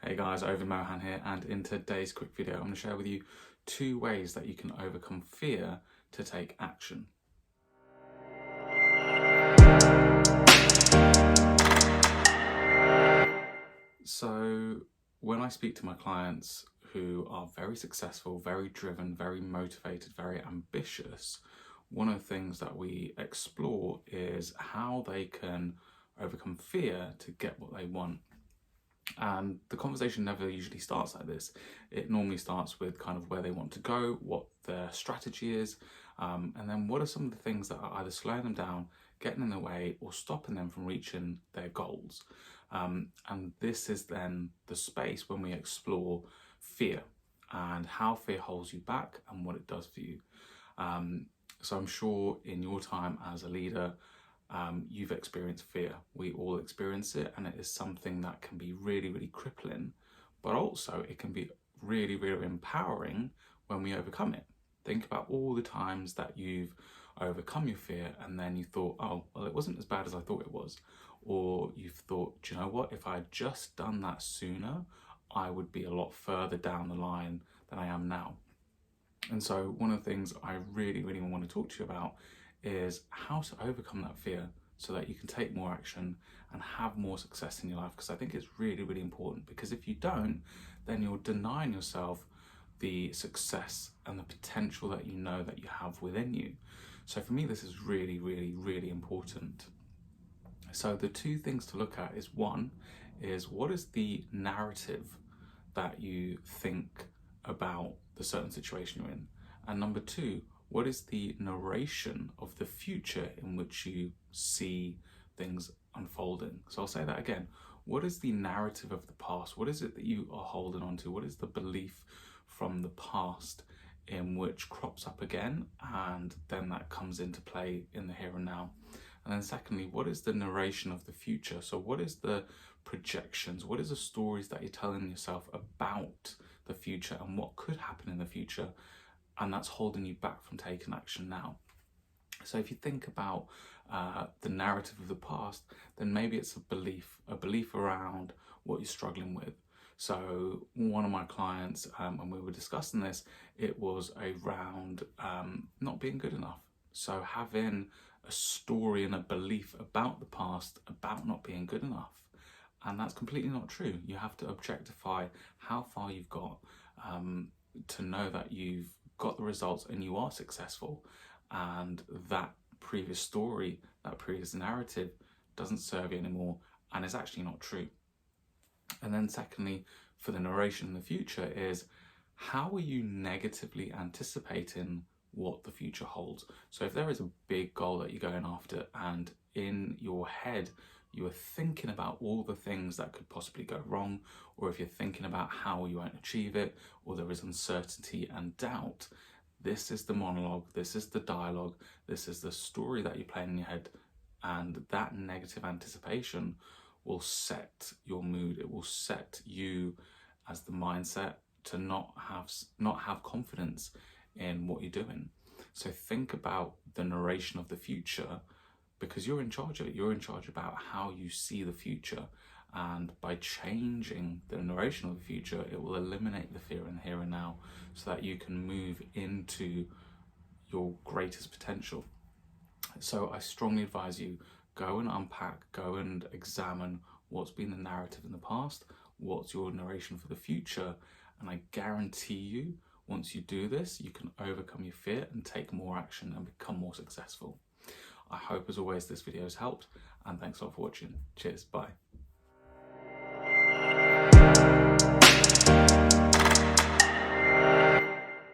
Hey guys, Ovid Mohan here, and in today's quick video I'm going to share with you 2 ways that you can overcome fear to take action. So when I speak to my clients who are very successful, very driven, very motivated, very ambitious, one of the things that we explore is how they can overcome fear to get what they want. And the conversation never usually starts like this. It normally starts with kind of where they want to go, what their strategy is, and then what are some of the things that are either slowing them down, getting in the way, or stopping them from reaching their goals. And this is then the space when we explore fear and how fear holds you back and what it does for you. So I'm sure in your time as a leader, you've experienced fear. We all experience it, and it is something that can be really, really crippling, but also it can be really, really empowering when we overcome it. Think about all the times that you've overcome your fear and then you thought, oh, well, it wasn't as bad as I thought it was. Or you've thought, do you know what, if I had just done that sooner, I would be a lot further down the line than I am now. And so one of the things I really, really want to talk to you about is how to overcome that fear so that you can take more action and have more success in your life. Because I think it's really, really important, because if you don't, then you're denying yourself the success and the potential that you know that you have within you. So for me, this is really, really, really important. So the 2 things to look at is, one is, what is the narrative that you think about the certain situation you're in? And number 2, what is the narration of the future in which you see things unfolding? So I'll say that again. What is the narrative of the past? What is it that you are holding on to? What is the belief from the past in which crops up again, and then that comes into play in the here and now? And then secondly, what is the narration of the future? So what is the projections? What is the stories that you're telling yourself about the future and what could happen in the future? And that's holding you back from taking action now. So if you think about the narrative of the past, then maybe it's a belief around what you're struggling with. So one of my clients, when we were discussing this, it was around not being good enough. So having a story and a belief about the past, about not being good enough. And that's completely not true. You have to objectify how far you've got to know that you've got the results and you are successful, and that previous story, that previous narrative doesn't serve you anymore and is actually not true. And then secondly, for the narration in the future is, how are you negatively anticipating what the future holds? So if there is a big goal that you're going after and in your head you are thinking about all the things that could possibly go wrong, or if you're thinking about how you won't achieve it, or there is uncertainty and doubt, this is the monologue, this is the dialogue, this is the story that you're playing in your head, and that negative anticipation will set your mood. It will set you as the mindset to not have confidence in what you're doing. So think about the narration of the future, because you're in charge of it. You're in charge about how you see the future, and by changing the narration of the future, it will eliminate the fear in the here and now so that you can move into your greatest potential. So I strongly advise you, go and unpack, go and examine what's been the narrative in the past, what's your narration for the future, and I guarantee you, once you do this, you can overcome your fear and take more action and become more successful. I hope, as always, this video has helped, and thanks a lot for watching. Cheers, bye.